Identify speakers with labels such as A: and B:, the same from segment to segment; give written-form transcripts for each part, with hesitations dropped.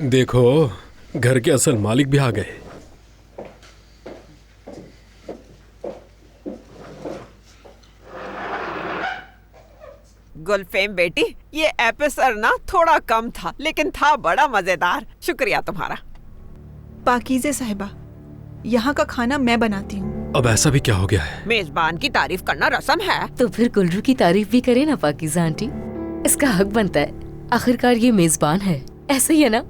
A: देखो, घर के असल मालिक भी आ गए।
B: गुलफेम बेटी, ये एपिसोड ना थोड़ा कम था लेकिन था बड़ा मजेदार। शुक्रिया तुम्हारा।
C: पाकीज़े साहिबा, यहाँ का खाना मैं बनाती हूँ।
A: अब ऐसा भी क्या हो गया है?
B: मेजबान की तारीफ करना रस्म है।
D: तो फिर गुलरू की तारीफ भी करे ना पाकीज़ा आंटी, इसका हक बनता है। आखिरकार ये मेजबान है, ऐसा ही है ना?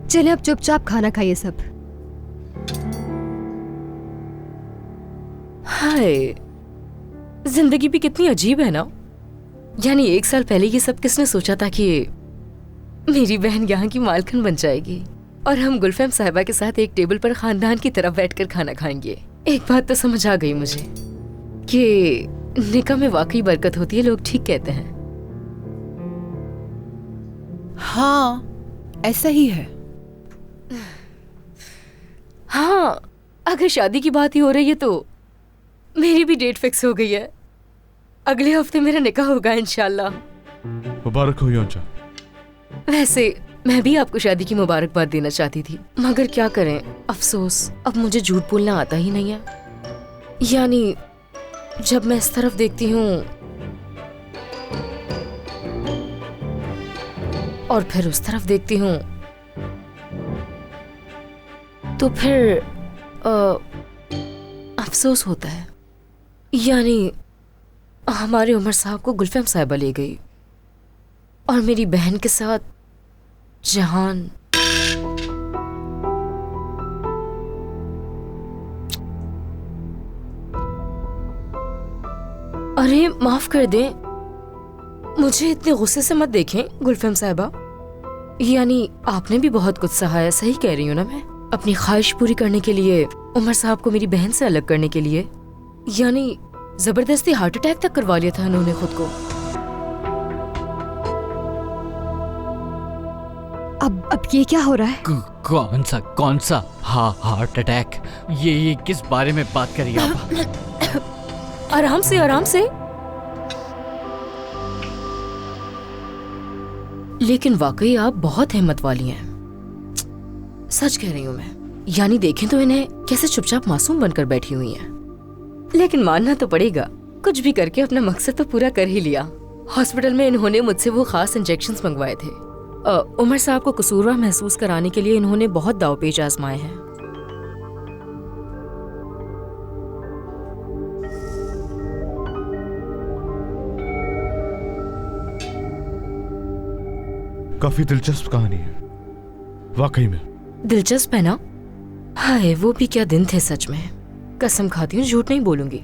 E: चले अब चुपचाप खाना खाइए सब।
D: हाय, जिंदगी भी कितनी अजीब है ना। यानी 1 साल पहले ये सब किसने सोचा था कि मेरी बहन यहाँ की मालकिन बन जाएगी और हम गुलफेम साहिबा के साथ एक टेबल पर खानदान की तरफ बैठकर खाना खाएंगे। एक बात तो समझ आ गई मुझे कि निकाह में वाकई बरकत होती है, लोग ठीक कहते हैं।
C: हाँ, ऐसा ही है।
D: हाँ, अगर शादी की बात ही हो रही है तो मेरी भी डेट फिक्स हो गई है। अगले हफ्ते मेरा निकाह होगा इंशाल्लाह।
F: मुबारक हो योंजा।
D: वैसे मैं भी आपको शादी की मुबारकबाद देना चाहती थी, मगर क्या करें, अफसोस अब मुझे झूठ बोलना आता ही नहीं है। यानी जब मैं इस तरफ देखती हूँ और फिर उस तरफ देखती हूँ तो फिर अफसोस होता है। यानी हमारे उमर साहब को गुलफेम साहिबा ले गई और मेरी बहन के साथ जहान। अरे माफ कर दें, मुझे इतने गुस्से से मत देखें गुलफेम साहिबा। यानी आपने भी बहुत कुछ सहा है, सही कह रही हूँ ना मैं? अपनी ख्वाहिश पूरी करने के लिए, उमर साहब को मेरी बहन से अलग करने के लिए, यानी जबरदस्ती हार्ट अटैक तक करवा लिया था उन्होंने खुद को।
E: अब ये क्या हो रहा है?
G: कौन सा हार्ट अटैक? ये किस बारे में बात करी आप?
D: आराम से, आराम से। लेकिन वाकई आप बहुत हिम्मत वाली हैं, सच कह रही हूँ मैं। यानी देखें तो इन्हें कैसे चुपचाप मासूम बनकर बैठी हुई हैं। लेकिन मानना तो पड़ेगा, कुछ भी करके अपना मकसद तो पूरा कर ही लिया। हॉस्पिटल में इन्होंने मुझसे वो खास इंजेक्शंस मंगवाए थे। उमर साहब को कसूरवार महसूस कराने के लिए इन्होंने बहुत दावपेच आजमाए हैं।
F: काफी दिलचस्प कहानी है वाकई में।
D: दिलचस्प है ना? हाय, वो भी क्या दिन थे सच में। कसम खाती हूँ, झूठ नहीं बोलूंगी।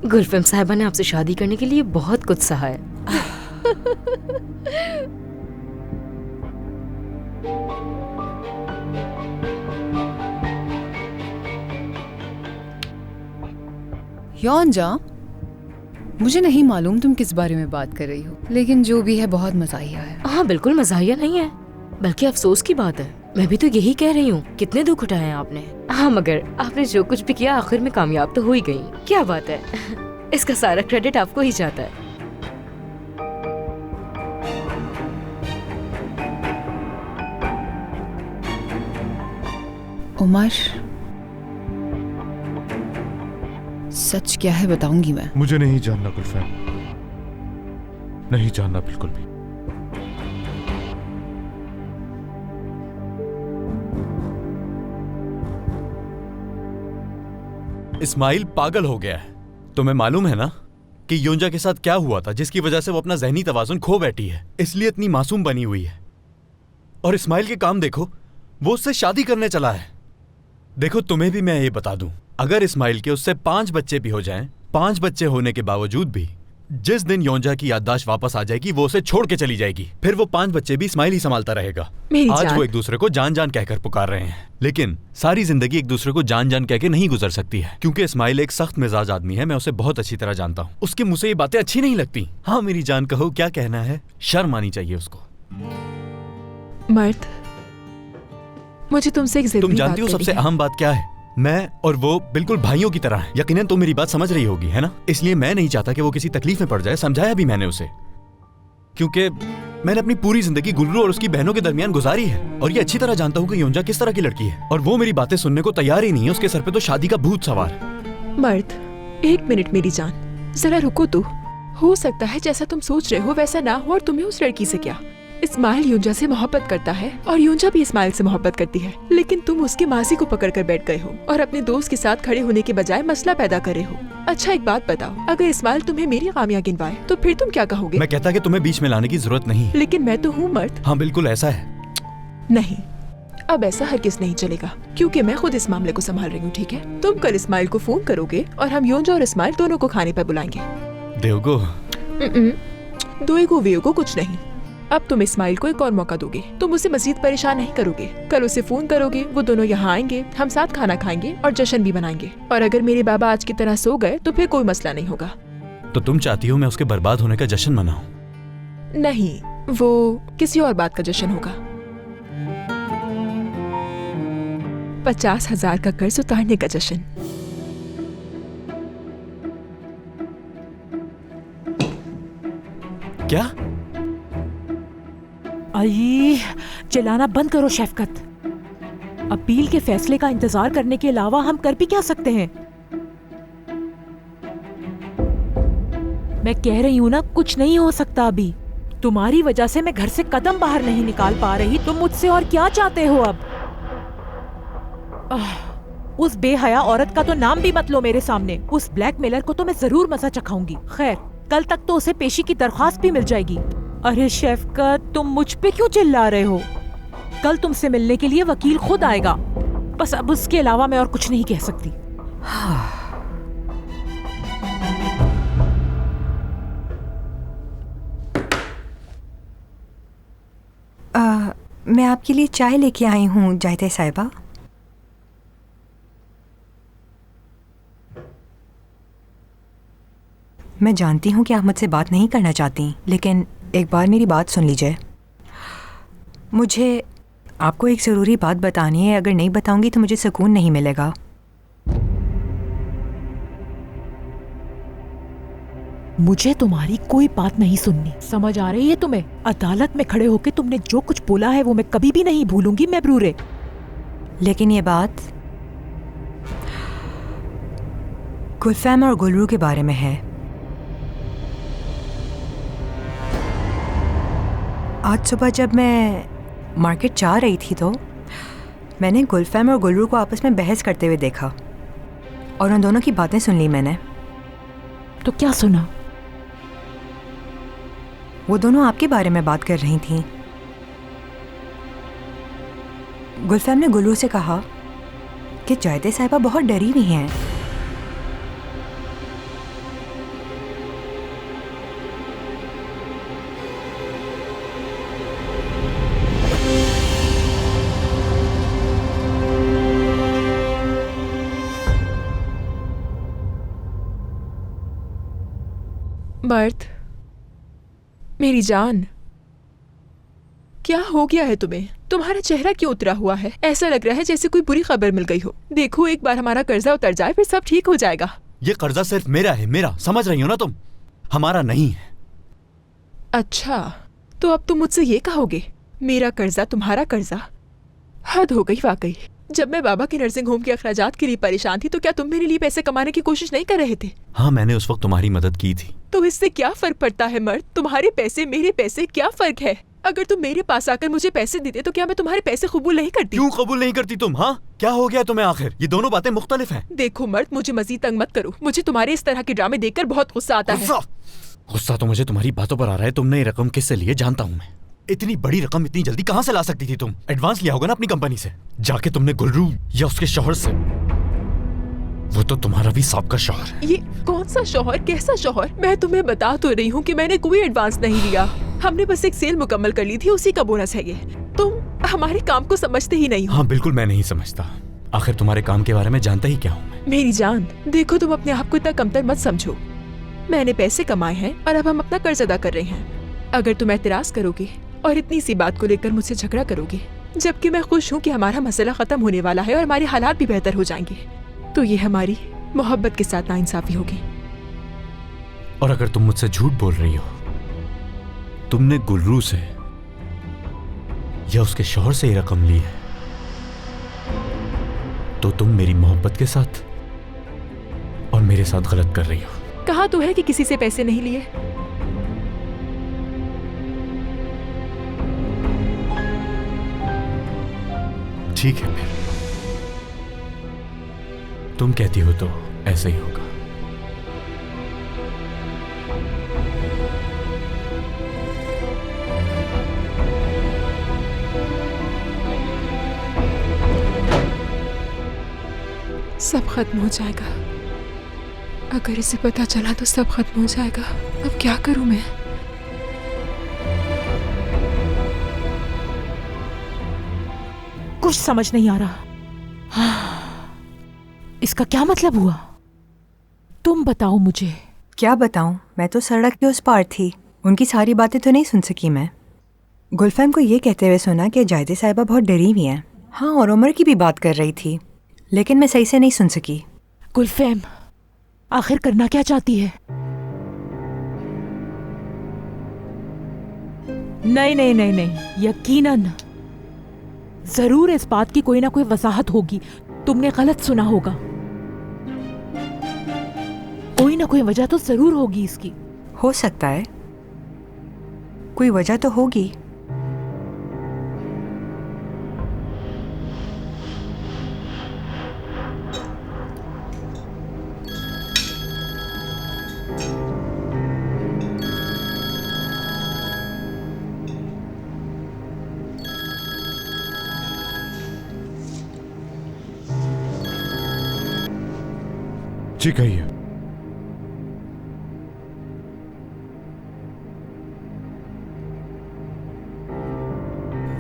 D: गुलफेम साहिबा ने आपसे शादी करने के लिए बहुत कुछ सहा है।
C: योंजा, मुझे नहीं मालूम तुम किस बारे में बात कर रही हो, लेकिन जो भी है बहुत मज़ाहिया है।
D: हाँ, बिल्कुल मज़ाहिया नहीं है, बल्कि अफसोस की बात है। मैं भी तो यही कह रही हूँ, कितने दुख उठाए हैं आपने। हाँ, मगर आपने जो कुछ भी किया आखिर में कामयाब तो हो ही गई। क्या बात है, इसका सारा क्रेडिट आपको ही जाता है।
C: उमर, सच क्या है बताऊंगी मैं।
F: मुझे नहीं जानना गुलफैम, नहीं जानना बिल्कुल भी।
H: इस्माइल पागल हो गया है। तुम्हें मालूम है ना कि योंजा के साथ क्या हुआ था, जिसकी वजह से वो अपना ज़हनी तवाज़ुन खो बैठी है, इसलिए इतनी मासूम बनी हुई है। और इस्माइल के काम देखो, वो उससे शादी करने चला है। देखो, तुम्हें भी मैं ये बता दूं, अगर इस्माइल के उससे 5 बच्चे भी हो जाएं, 5 बच्चे होने के बावजूद भी जिस दिन योंजा की याददाश्त वापस आ जाएगी वो उसे छोड़ के चली जाएगी। फिर वो 5 बच्चे भी इस्माइल ही संभालता रहेगा। आज वो एक दूसरे को जान जान कहकर पुकार रहे हैं, लेकिन सारी जिंदगी एक दूसरे को जान जान कह के नहीं गुजर सकती है, क्योंकि इस्माइल एक सख्त मिजाज आदमी है। मैं उसे बहुत अच्छी तरह जानता हूँ। उसके मुंह से ये बातें अच्छी नहीं लगती। हाँ मेरी जान, कहो क्या कहना है। शर्म आनी चाहिए उसको।
C: मर्द, मुझे तुमसे एक
H: तुम जानती हो सबसे अहम बात क्या है? मैं और वो बिल्कुल भाइयों की तरह हैं। यकीनन तो मेरी बात समझ रही होगी, है ना? इसलिए मैं नहीं चाहता कि वो किसी तकलीफ में पड़ जाए। समझाया भी मैंने उसे, क्योंकि मैंने अपनी पूरी जिंदगी गुल्लू और उसकी बहनों के दरमियान गुजारी है और ये अच्छी तरह जानता हूँ कि योंजा किस तरह की लड़की है, और वो मेरी बातें सुनने को तैयार ही नहीं है। उसके सर पे तो शादी का भूत सवार है।
I: मर्द, 1 मिनट मेरी जान, जरा रुको तो। हो सकता है जैसा तुम सोच रहे हो वैसा ना हो, और तुम्हें उस लड़की से क्या। इस्माइल योंजा से मोहब्बत करता है और योंजा भी इस्माइल से मोहब्बत करती है, लेकिन तुम उसकी मासी को पकड़ कर बैठ गए हो और अपने दोस्त के साथ खड़े होने के बजाय मसला पैदा कर रहे हो। अच्छा एक बात बताओ, अगर इस्माइल तुम्हें मेरी खामियां गिनवाए तो फिर तुम क्या कहोगे?
H: मैं कहता कि तुम्हें बीच में लाने की जरूरत नहीं है।
I: लेकिन मैं तो हूँ मर्द।
H: हाँ बिल्कुल ऐसा है।
I: नहीं, अब ऐसा हरगिज़ नहीं चलेगा, क्योंकि मैं खुद इस मामले को संभाल रही हूँ। ठीक है, तुम कल इस्माइल को फोन करोगे और हम योंजा और इस्माइल दोनों को खाने पर बुलाएंगे।
H: देवगो,
I: दोएगो वेगो कुछ नहीं। अब तुम इस्माइल को एक और मौका दोगे, तुम उसे मजीद परेशान नहीं करोगे। कल उसे फोन करोगे, वो दोनों यहाँ आएंगे, हम साथ खाना खाएंगे और जश्न भी मनाएंगे। और अगर मेरे बाबा आज की तरह सो गए तो फिर कोई मसला नहीं होगा।
H: तो तुम चाहती हो मैं उसके बर्बाद होने का जश्न मनाऊं?
I: नहीं, वो किसी और बात का जश्न होगा। 50,000 का कर्ज उतारने का जश्न।
H: क्या?
J: अये, चिल्लाना बंद करो शफकत। अपील के फैसले का इंतजार करने के अलावा हम कर भी क्या सकते हैं? मैं कह रही हूँ ना, कुछ नहीं हो सकता अभी। तुम्हारी वजह से मैं घर से कदम बाहर नहीं निकाल पा रही। तुम मुझसे और क्या चाहते हो अब? उस बेहया औरत का तो नाम भी मत लो मेरे सामने। उस ब्लैकमेलर को तो मैं जरूर मजा चखाऊंगी। खैर, कल तक तो उसे पेशी की दरख्वास्त भी मिल जाएगी। अरे शफकत, तुम मुझ पे क्यों चिल्ला रहे हो? कल तुमसे मिलने के लिए वकील खुद आएगा। बस अब उसके अलावा मैं और कुछ नहीं कह सकती।
K: मैं आपके लिए चाय लेके आई हूँ जायते साहिबा। मैं जानती हूँ कि आप मुझसे बात नहीं करना चाहती, लेकिन एक बार मेरी बात सुन लीजिए। मुझे आपको एक ज़रूरी बात बतानी है। अगर नहीं बताऊंगी तो मुझे सुकून नहीं मिलेगा।
J: मुझे तुम्हारी कोई बात नहीं सुननी, समझ आ रही है तुम्हें? अदालत में खड़े होकर तुमने जो कुछ बोला है वो मैं कभी भी नहीं भूलूंगी महबूरे।
K: लेकिन ये बात गुलफैम और गुलरू के बारे में है। आज सुबह जब मैं मार्केट जा रही थी तो मैंने गुलफैम और गुलरू को आपस में बहस करते हुए देखा और उन दोनों की बातें सुन ली मैंने।
J: तो क्या सुना?
K: वो दोनों आपके बारे में बात कर रही थीं। गुलफैम ने गुलरू से कहा कि जायदे साहिबा बहुत डरी हुई हैं।
I: मर्द, मेरी जान, क्या हो गया है तुम्हें? तुम्हारा चेहरा क्यों उतरा हुआ है? ऐसा लग रहा है जैसे कोई बुरी खबर मिल गई हो। देखो, एक बार हमारा कर्जा उतर जाए फिर सब ठीक हो जाएगा।
H: ये कर्जा सिर्फ मेरा है, मेरा, समझ रही हो ना तुम? हमारा नहीं है।
I: अच्छा, तो अब तुम मुझसे ये कहोगे मेरा कर्जा तुम्हारा कर्जा? हद हो गई वाकई। जब मैं बाबा के नर्सिंग होम के अखराजात के लिए परेशान थी तो क्या तुम मेरे लिए पैसे कमाने की कोशिश नहीं कर रहे थे?
H: हाँ, मैंने उस वक्त तुम्हारी मदद की थी।
I: तो इससे क्या फर्क पड़ता है मर्द? तुम्हारे पैसे मेरे पैसे, क्या फर्क है? अगर तुम मेरे पास आकर मुझे पैसे देते तो क्या मैं तुम्हारे पैसे कबूल नहीं करती?
H: क्यों कबूल नहीं करती तुम? हाँ, क्या हो गया तुम्हें आखिर? ये दोनों बातें मुख्तलिफ हैं।
I: देखो मर्द, मुझे मजीद तंग मत करो। मुझे तुम्हारे इस तरह के ड्रामे देखकर बहुत गुस्सा आता है।
H: गुस्सा तो मुझे तुम्हारी बातों पर आ रहा है। तुमने ये रकम किससे ली है जानता हूँ मैं। इतनी बड़ी रकम इतनी जल्दी कहाँ से ला सकती थी तुम? एडवांस लिया होगा ना अपनी कंपनी से। जाके तुमने गुलरू या उसके शौहर से। वो तो तुम्हारा भी साहब शौहर है।
I: ये कौन सा शौहर? कैसा शौहर? मैं तुम्हें बता तो रही हूँ कि मैंने कोई एडवांस नहीं लिया। हमने बस एक सेल मुकम्मल कर ली थी, उसी का बोनस है ये। तुम हमारे काम को समझते ही नहीं हो।
H: हाँ बिल्कुल, मैं नहीं समझता। आखिर तुम्हारे काम के बारे में जानता ही क्या हूँ मैं।
I: मेरी जान, देखो तुम अपने आप को इतना कमतर मत समझो। मैंने पैसे कमाए हैं और अब हम अपना कर्ज अदा कर रहे हैं। अगर तुम एतराज करोगे और इतनी सी बात को लेकर मुझसे झगड़ा करोगे, जबकि मैं खुश हूँ कि हमारा मसला खत्म होने वाला है और हमारे हालात भी बेहतर हो जाएंगे, तो ये हमारी मोहब्बत के साथ नाइंसाफी होगी।
H: और अगर तुम मुझसे झूठ बोल रही हो, तुमने गुलरू से या उसके शौहर से ये रकम ली है, तो तुम मेरी मोहब्बत के साथ और मेरे साथ गलत कर रही हो।
I: कहा तो है कि किसी से पैसे नहीं लिए।
H: ठीक है, फिर तुम कहती हो तो ऐसा ही होगा।
I: सब खत्म हो जाएगा। अगर इसे पता चला तो सब खत्म हो जाएगा। अब क्या करूं मैं?
J: कुछ समझ नहीं आ रहा। इसका क्या मतलब हुआ? तुम बताओ मुझे।
K: क्या बताऊं, मैं तो सड़क के उस पार थी। उनकी सारी बातें तो नहीं सुन सकी मैं। गुलफैम को ये कहते हुए सुना कि जायदे साहिबा बहुत डरी हुई हैं। हाँ, और उमर की भी बात कर रही थी, लेकिन मैं सही से नहीं सुन सकी।
J: गुलफैम आखिर करना क्या चाहती है? नहीं नहीं नहीं नहीं, यकीनन जरूर इस बात की कोई ना कोई वजाहत होगी। तुमने गलत सुना होगा। कोई ना कोई वजह तो जरूर होगी इसकी।
K: हो सकता है, कोई वजह तो होगी।
F: जी कहिए।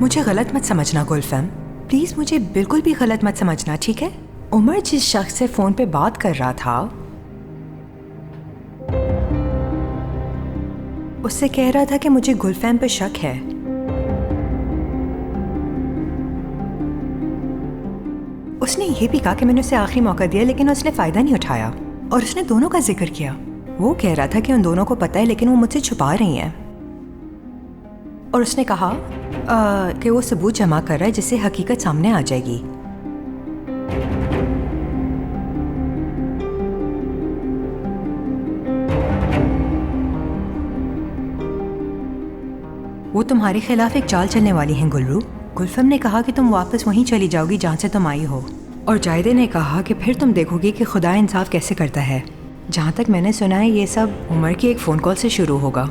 K: मुझे गलत मत समझना गुलफैम, प्लीज मुझे बिल्कुल भी गलत मत समझना, ठीक है? उमर जिस शख्स से फोन पे बात कर रहा था उससे कह रहा था कि मुझे गुलफैम पे शक है। उसने ये भी कहा कि मैंने उसे आखिरी मौका दिया लेकिन उसने फायदा नहीं उठाया, और उसने दोनों का जिक्र किया। वो कह रहा था कि उन दोनों को पता है लेकिन वो मुझसे छुपा रही हैं। और उसने कहा कि वो सबूत जमा कर रहा है जिससे हकीकत सामने आ जाएगी। वो तुम्हारे खिलाफ एक चाल चलने वाली हैं गुलरू। गुलफम ने कहा कि तुम वापस वहीं चली जाओगी जहाँ से तुम आई हो, और जायदे ने कहा कि फिर तुम देखोगी कि खुदा इंसाफ कैसे करता है। जहाँ तक मैंने सुना है ये सब उमर की एक फ़ोन कॉल से शुरू होगा।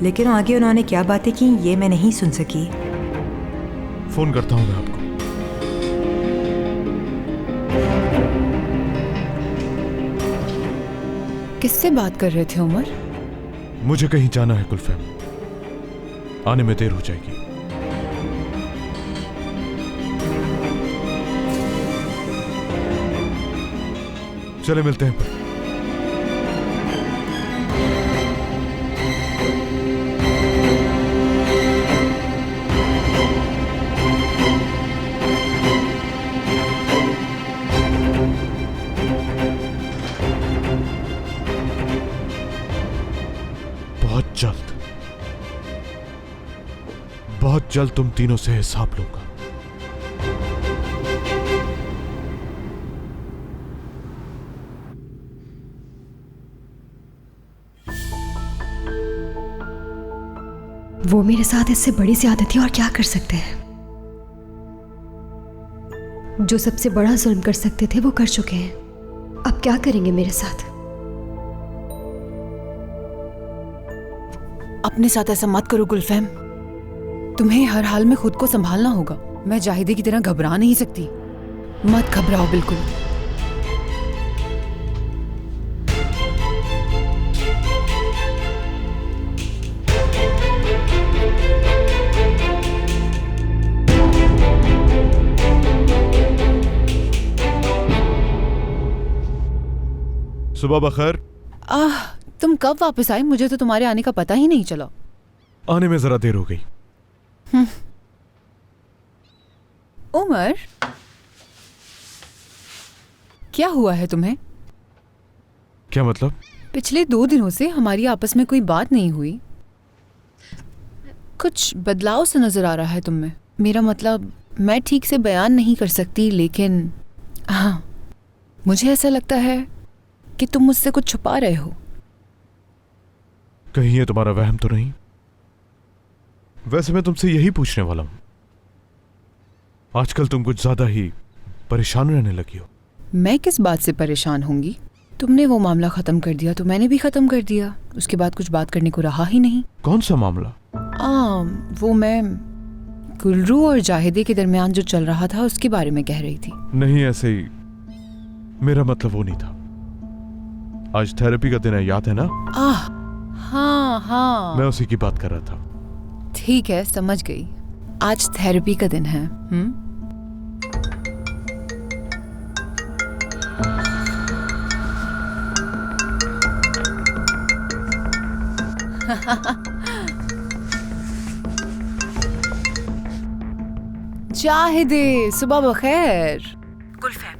K: लेकिन आगे उन्होंने क्या बातें की ये मैं नहीं सुन सकी।
F: फोन करता हूँ मैं आपको।
C: किससे बात कर रहे थे उमर?
F: मुझे कहीं जाना है गुलफैम, आने में देर हो जाएगी। चले मिलते हैं फिर। बहुत जल्द तुम तीनों से हिसाब लूंगा।
E: वो मेरे साथ इससे बड़ी ज्यादती और क्या कर सकते हैं? जो सबसे बड़ा जुल्म कर सकते थे वो कर चुके हैं। अब क्या करेंगे मेरे साथ?
C: अपने साथ ऐसा मत करो गुलफैम, तुम्हें हर हाल में खुद को संभालना होगा। मैं जाहिदे की तरह घबरा नहीं सकती। मत घबराओ बिल्कुल।
F: सुबह बखैर।
C: तुम कब वापस आए? मुझे तो तुम्हारे आने का पता ही नहीं चला।
F: आने में जरा देर हो गई।
C: उमर, क्या हुआ है तुम्हें?
F: क्या मतलब?
C: पिछले 2 दिनों से हमारी आपस में कोई बात नहीं हुई। कुछ बदलाव सा नजर आ रहा है तुम में। मेरा मतलब मैं ठीक से बयान नहीं कर सकती, लेकिन हाँ, मुझे ऐसा लगता है कि तुम मुझसे कुछ छुपा रहे हो।
F: कहीं ये तुम्हारा वहम तो नहीं? वैसे मैं तुमसे यही पूछने वाला हूं। आजकल तुम कुछ ज्यादा ही परेशान रहने लगी हो।
C: मैं किस बात से परेशान होंगी? तुमने वो मामला खत्म कर दिया तो मैंने भी खत्म कर दिया। उसके बाद कुछ बात करने को रहा ही नहीं।
F: कौन सा मामला?
C: वो मैं गुलरू और जाहिदे के दरमियान जो चल रहा था उसके बारे में कह रही थी।
F: नहीं, ऐसे ही। मेरा मतलब वो नहीं था। आज थेरेपी का दिन है, याद है ना?
C: हाँ।
F: मैं उसी की बात कर रहा था।
C: ठीक है, समझ गई। आज थेरेपी का दिन है। जाहिदे, सुबह बखैर।
J: गुलफैम,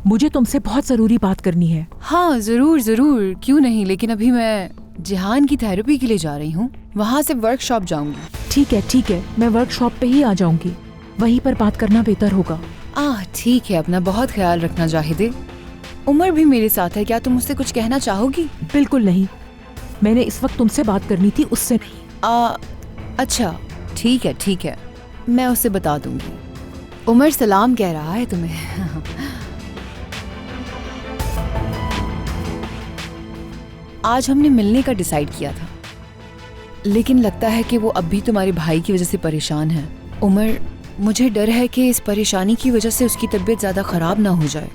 J: मुझे तुमसे बहुत जरूरी बात करनी है।
C: हाँ जरूर जरूर, क्यों नहीं। लेकिन अभी मैं जिहान की थेरेपी के लिए जा रही हूँ, वहाँ से वर्कशॉप जाऊंगी।
J: ठीक है, मैं वर्कशॉप पे ही आ जाऊंगी। वहीं पर बात करना बेहतर होगा।
C: ठीक है, अपना बहुत ख्याल रखना जाहिदे। उमर भी मेरे साथ है, क्या तुम उससे कुछ कहना चाहोगी?
J: बिल्कुल नहीं, मैंने इस वक्त तुमसे बात करनी थी, उससे नहीं।
C: अच्छा ठीक है, मैं उसे बता दूंगी। उमर सलाम कह रहा है तुम्हें। आज हमने मिलने का डिसाइड किया था, लेकिन लगता है कि वो अब भी तुम्हारे भाई की वजह से परेशान है। उमर, मुझे डर है कि इस परेशानी की वजह से उसकी तबीयत ज्यादा खराब ना हो जाए।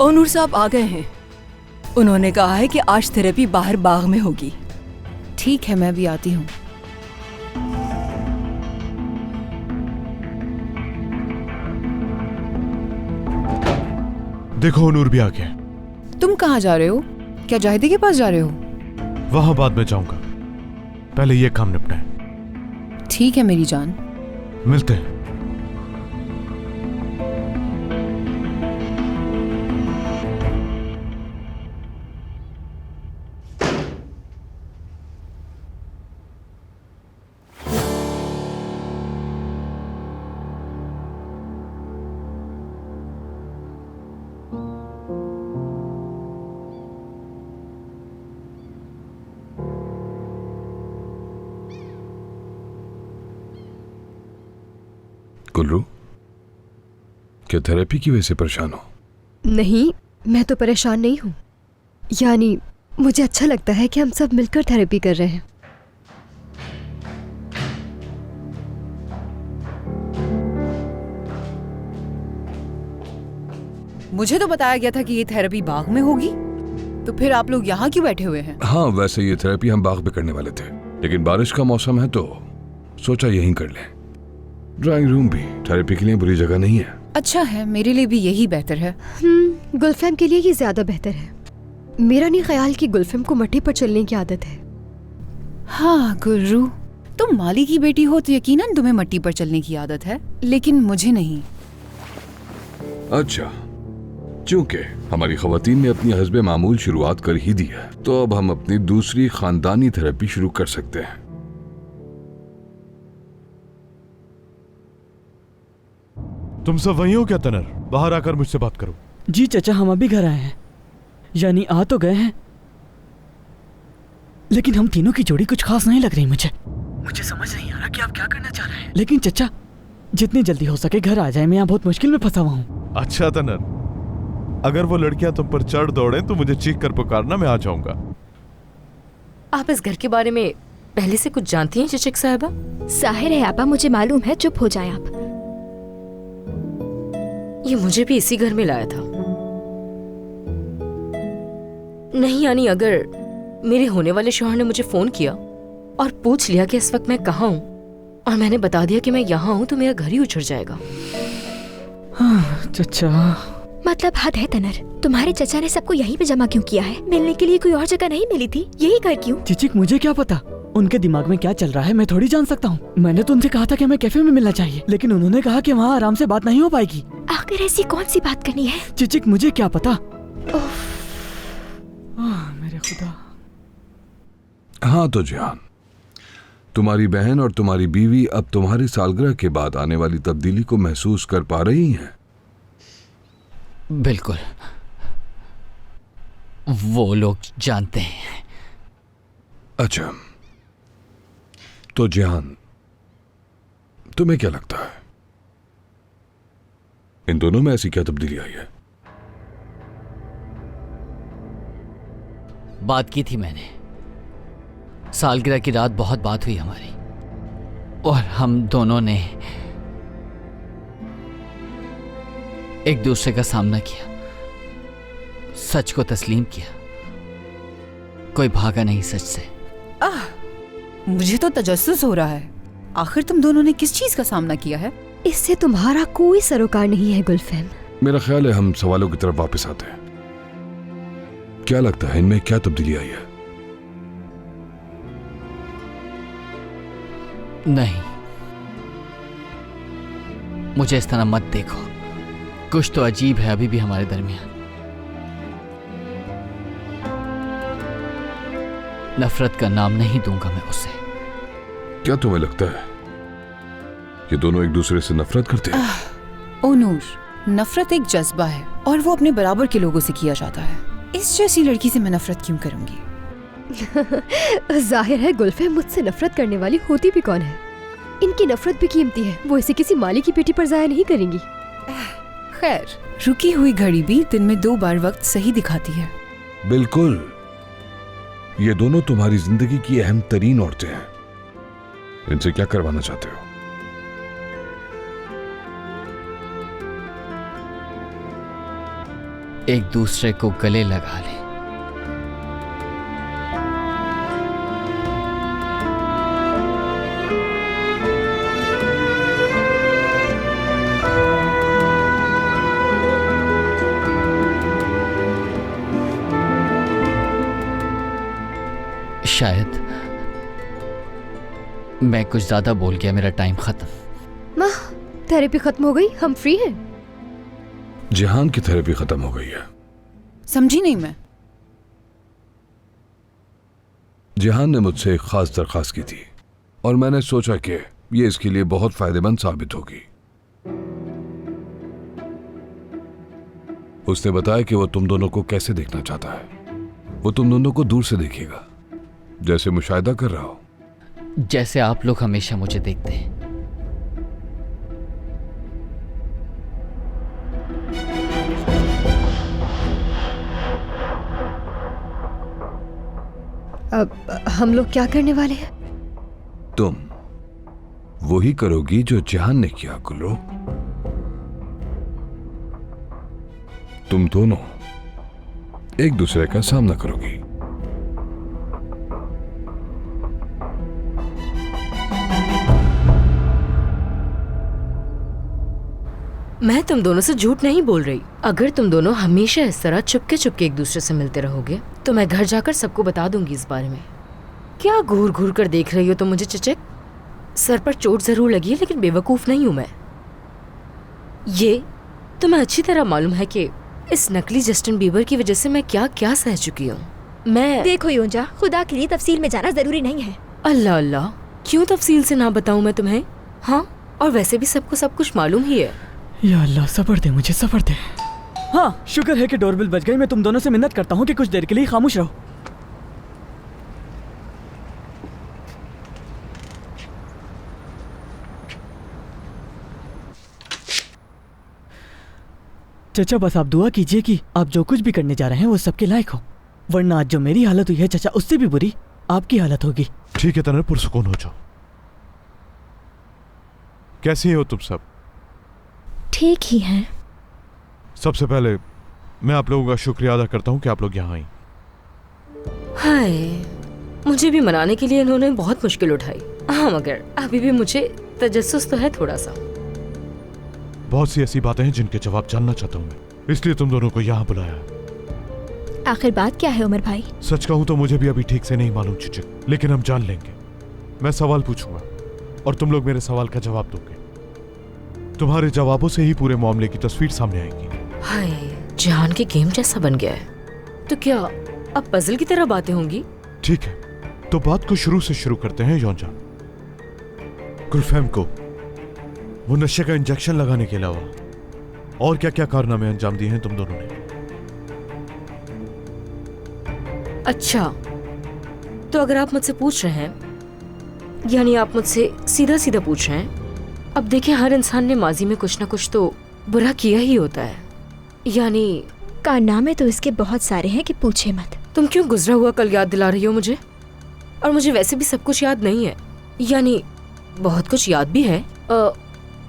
L: नूर साहब आ गए हैं। उन्होंने कहा है कि आज थेरेपी बाहर बाग में होगी।
C: ठीक है, मैं भी आती हूँ।
F: देखो, नूर भी आ गया।
C: तुम कहाँ जा रहे हो? क्या जाहिदे के पास जा रहे हो?
F: वहां बाद में जाऊंगा, पहले ये काम निपटाए।
C: ठीक है मेरी जान,
F: मिलते हैं।
M: गुलरू, क्या थेरेपी की वजह से परेशान हो?
E: नहीं, मैं तो परेशान नहीं हूँ। यानी मुझे अच्छा लगता है कि हम सब मिलकर थेरेपी कर रहे हैं।
C: मुझे तो बताया गया था कि ये थेरेपी बाग में होगी, तो फिर आप लोग यहाँ क्यों बैठे हुए हैं?
M: हाँ, वैसे ये थेरेपी हम बाग में करने वाले थे, लेकिन बारिश का मौसम है तो सोचा यहीं कर लें। ड्राइंग रूम भी थेरेपी के लिए बुरी जगह नहीं है।
C: अच्छा है, मेरे लिए भी यही बेहतर है।
E: गुलफैम के लिए ये ज्यादा बेहतर है। मेरा नहीं ख्याल कि गुलफैम को मट्टी पर चलने की आदत है।
C: हाँ गुलरू, तुम माली की बेटी हो तो यकीनन तुम्हें मट्टी पर चलने की आदत है, लेकिन मुझे नहीं।
M: अच्छा, चूंकि हमारी खवातीन ने अपनी हस्बे मामूल शुरुआत कर ही दी है, तो अब हम अपनी दूसरी खानदानी थेरेपी शुरू कर सकते हैं।
F: तुम सब वहीं हो क्या तनर? बाहर आकर मुझसे बात करो।
N: जी चाचा, हम अभी घर आए हैं। यानी आ तो गए हैं, लेकिन हम तीनों की जोड़ी कुछ खास नहीं लग रही मुझे समझ नहीं आ रहा कि आप क्या करना चाह रहे हैं। लेकिन चाचा, जितनी जल्दी हो सके घर आ जाए, मैं यहाँ बहुत मुश्किल में फंसा हुआ हूँ।
F: अच्छा तनर, अगर वो लड़कियां तुम पर चढ़ दौड़े तो मुझे चीख कर पुकारना, मैं आ जाऊंगा।
D: आप इस घर के बारे में पहले से कुछ जानती हैं चचक साहिबा?
E: जाहिर है आपा, मुझे मालूम है। चुप हो जाए आप।
D: ये मुझे भी इसी घर में लाया था। नहीं यानी अगर मेरे होने वाले शौहर ने मुझे फोन किया और पूछ लिया कि इस वक्त मैं कहाँ हूँ, और मैंने बता दिया कि मैं यहाँ हूँ, तो मेरा घर ही उछड़ जाएगा।
N: हाँ चचा,
E: मतलब हद है तनर। तुम्हारे चचा ने सबको यहीं पे जमा क्यों किया है? मिलने के लिए कोई और जगह नहीं मिली थी? यही घर क्यों?
N: चिचिक, मुझे क्या पता उनके दिमाग में क्या चल रहा है, मैं थोड़ी जान सकता हूँ। मैंने तो उनसे कहा था कि हमें कैफे में मिलना चाहिए, लेकिन उन्होंने कहा कि वहाँ आराम से बात नहीं हो पाएगी।
E: आखिर ऐसी कौन सी बात करनी है?
N: चिचिक, मुझे क्या पता। खुदा।
M: हाँ तो जिहान, तुम्हारी बहन और तुम्हारी बीवी अब तुम्हारी सालगिरह के बाद आने वाली तब्दीली को महसूस कर पा रही हैं?
G: बिल्कुल, वो लोग जानते हैं।
M: अच्छा, तो जिहान, तुम्हें क्या लगता है इन दोनों में ऐसी क्या तब्दीली आई है?
G: बात की थी मैंने, सालगिरह की रात बहुत बात हुई हमारी, और हम दोनों ने एक दूसरे का सामना किया, सच को तस्लीम किया। कोई भागा नहीं सच से।
C: मुझे तो तजस्सुस हो रहा है, आखिर तुम दोनों ने किस चीज का सामना किया है?
E: इससे तुम्हारा कोई सरोकार नहीं है गुलफहम।
M: मेरा ख्याल है हम सवालों की तरफ वापस आते हैं। क्या लगता है इनमें क्या तब्दीली आई है?
G: नहीं, मुझे इस तरह मत देखो, कुछ तो अजीब है अभी भी हमारे दरमियान। नफरत का नाम नहीं दूंगा मैं उसे।
M: क्या तुम्हें लगता है ये दोनों एक दूसरे से नफरत करते हैं?
C: ओ नूर, नफरत एक जज्बा है और वो अपने बराबर के लोगों से किया जाता है। इस जैसी लड़की से मैं नफरत क्यों करूंगी?
E: जाहिर है गुलफहम मुझसे नफरत करने वाली होती भी कौन है। इनकी नफरत भी कीमती है, वो इसे किसी माली की पेटी पर जाया नहीं करेंगी।
C: खैर, रुकी हुई घड़ी भी दिन में 2 बार वक्त सही दिखाती है।
M: बिल्कुल, ये दोनों तुम्हारी जिंदगी की अहम तरीन औरतें हैं। इनसे क्या करवाना चाहते हो?
G: एक दूसरे को गले लगा ले। शायद मैं कुछ ज्यादा बोल गया, मेरा टाइम खत्म।
E: माँ, थेरेपी खत्म हो गई, हम फ्री हैं।
M: जिहान की थेरेपी खत्म हो गई है।
C: समझी नहीं मैं।
M: जिहान ने मुझसे एक खास दरखास्त की थी और मैंने सोचा कि ये इसके लिए बहुत फायदेमंद साबित होगी। उसने बताया कि वो तुम दोनों को कैसे देखना चाहता है। वो तुम दोनों को दूर से देखेगा, जैसे मुशाहिदा कर रहा हो,
G: जैसे आप लोग हमेशा मुझे देखते हैं।
E: अब हम लोग क्या करने वाले हैं?
M: तुम वही करोगी जो जिहान ने किया गुल्लो। तुम दोनों एक दूसरे का सामना करोगी।
D: मैं तुम दोनों से झूठ नहीं बोल रही। अगर तुम दोनों हमेशा इस तरह चुपके चुपके एक दूसरे से मिलते रहोगे तो मैं घर जाकर सबको बता दूंगी इस बारे में। क्या घूर घूर कर देख रही हो तुम मुझे चिचक? सर पर चोट जरूर लगी है लेकिन बेवकूफ नहीं हूं मैं। ये तुम्हें अच्छी तरह मालूम है कि इस नकली जस्टिन बीबर की वजह से मैं क्या क्या सह चुकी हूँ। मैं
O: देखो योंजा, खुदा के लिए तफसील में जाना जरूरी नहीं है।
D: अल्लाह अल्लाह, क्यों तफसील से ना बताऊं मैं तुम्हें? हाँ, और वैसे भी सबको सब कुछ मालूम ही है।
N: या अल्लाह, सब्र दे मुझे, सब्र दे। हाँ, शुक्र है कि डोरबेल बज गई। मैं तुम दोनों से मिन्नत करता हूँ कि कुछ देर के लिए खामोश रहो। चचा, बस आप दुआ कीजिए कि आप जो कुछ भी करने जा रहे हैं वो सबके लायक हो, वरना आज जो मेरी हालत हुई है चचा, उससे भी बुरी आपकी हालत होगी।
F: ठीक है तनर, पुरसुकून हो जाओ। कैसी हो तुम सब?
O: ठीक ही हैं।
F: सबसे पहले मैं आप लोगों का शुक्रिया अदा करता हूँ कि आप लोग यहाँ आई।
D: हाय, मुझे भी मनाने के लिए इन्होंने बहुत मुश्किल उठाई। हाँ, मगर अभी भी मुझे तजस्सुस तो है थोड़ा सा।
F: बहुत सी ऐसी बातें हैं जिनके जवाब जानना चाहता हूँ मैं, इसलिए तुम दोनों को यहाँ बुलाया है।
O: आखिर बात क्या है उमर भाई?
F: सच कहूँ तो मुझे भी अभी ठीक से नहीं मालूम चिचक, लेकिन हम जान लेंगे। मैं सवाल पूछूंगा और तुम लोग मेरे सवाल का जवाब दोगे। तुम्हारे जवाबों से ही पूरे मामले की तस्वीर सामने आएगी।
D: हाय, जान के गेम जैसा बन गया है। तो क्या अब पजल की तरह बातें होंगी।
F: ठीक है, तो बात को शुरू से शुरू करते हैं योंजा। गुलफैम को वो नशे का इंजेक्शन लगाने के अलावा और क्या क्या कारनामे अंजाम दिए हैं तुम दोनों ने?
D: अच्छा, तो अगर आप मुझसे पूछ रहे हैं, यानी आप मुझसे सीधा सीधा पूछ रहे हैं, अब देखिए हर इंसान ने माजी में कुछ ना कुछ तो बुरा किया ही होता है। यानी
O: कारनामे तो इसके बहुत सारे हैं कि पूछे मत।
D: तुम क्यों गुजरा हुआ कल याद दिला रही हो मुझे? और मुझे वैसे भी सब कुछ याद नहीं है, यानी बहुत कुछ याद भी है,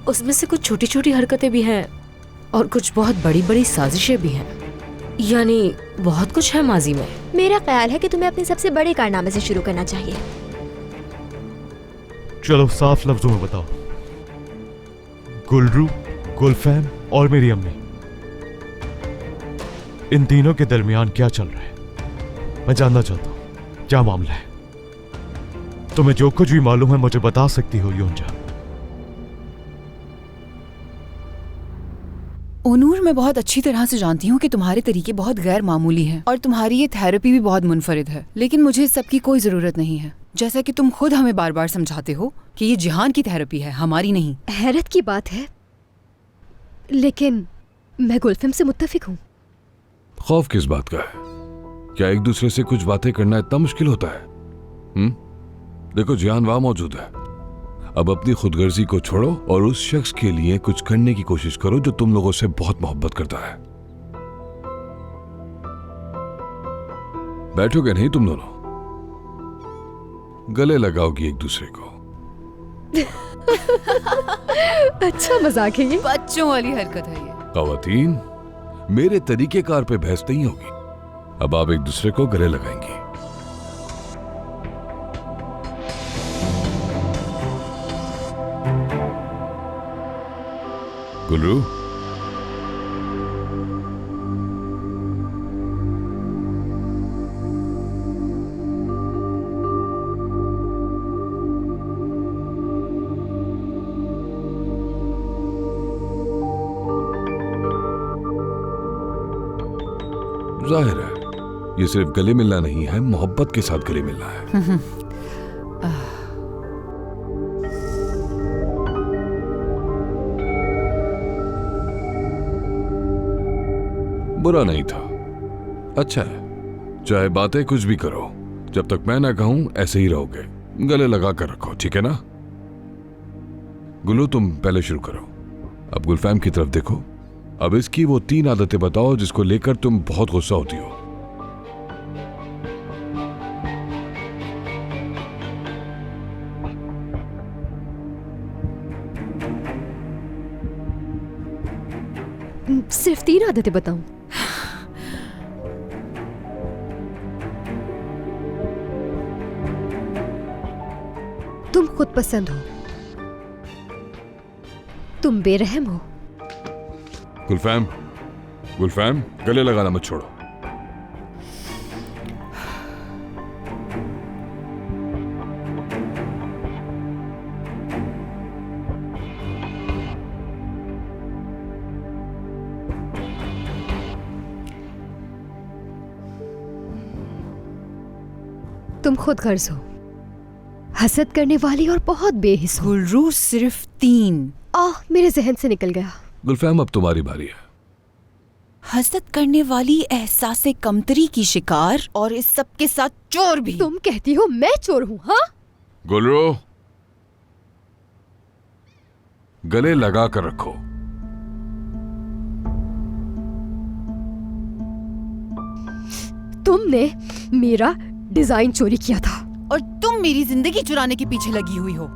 D: उसमें से कुछ छोटी छोटी हरकतें भी हैं और कुछ बहुत बड़ी बड़ी साजिशें भी हैं, यानी बहुत कुछ है माजी में।
O: मेरा ख्याल है कि तुम्हें अपने सबसे बड़े कारनामे से शुरू करना चाहिए।
F: चलो साफ लफ्जों में बताओ, गुलरू, गुलफैम और मेरी अम्मी, इन तीनों के दरमियान क्या चल रहा है? मैं जानना चाहता हूं, क्या मामला है? तुम्हें जो कुछ भी मालूम है मुझे बता सकती हो योंजा।
C: ओनूर, मैं बहुत अच्छी तरह से जानती हूँ कि तुम्हारे तरीके बहुत गैर मामूली हैं और तुम्हारी ये थेरेपी भी बहुत मुनफरिद है, लेकिन मुझे इस सब की कोई जरूरत नहीं है। जैसा कि तुम खुद हमें बार बार समझाते हो कि ये जिहान की थेरेपी है, हमारी नहीं।
E: हैरत की बात है, लेकिन मैं गुलफैम से मुत्तफिक हूँ।
M: खौफ किस बात का है? क्या एक दूसरे से कुछ बातें करना इतना मुश्किल होता है? देखो जिहान वहां मौजूद है। अब अपनी खुदगर्जी को छोड़ो और उस शख्स के लिए कुछ करने की कोशिश करो जो तुम लोगों से बहुत मोहब्बत करता है। बैठोगे नहीं तुम दोनों? गले लगाओगी एक दूसरे को।
E: अच्छा मजाक है ये।
C: बच्चों वाली हरकत है ये।
M: खवातीन, मेरे तरीकेकार पे बहस नहीं होगी। अब आप एक दूसरे को गले लगाएंगे। गुलरू, जाहिर है ये सिर्फ गले मिलना नहीं है, मोहब्बत के साथ गले मिलना है। बुरा नहीं था, अच्छा है। चाहे बातें कुछ भी करो, जब तक मैं ना कहूं ऐसे ही रहोगे। गले लगा कर रखो, ठीक है ना? गुल्लू, तुम पहले शुरू करो। अब गुलफैम की तरफ देखो। अब इसकी वो 3 आदतें बताओ जिसको लेकर तुम बहुत गुस्सा होती हो।
E: सिर्फ 3 आदतें बताऊं? तुम खुद पसंद हो, तुम बेरहम हो।
M: गुलफैम, गुलफैम, गले लगाना मत छोड़ो।
E: तुम खुद गर्ज हो, हसद करने वाली और बहुत बेहिस हो।
C: गुलरू, सिर्फ 3।
E: मेरे जहन से निकल गया।
M: गुलफैम, अब तुम्हारी बारी है।
C: हसद करने वाली, एहसासे कमतरी की शिकार और इस सब के साथ चोर भी।
E: तुम कहती हो मैं चोर हूँ? हाँ,
M: गुलरू, गले लगा कर रखो।
E: तुमने मेरा डिजाइन चोरी किया था
C: और तुम मेरी जिंदगी चुराने के पीछे लगी हुई हो।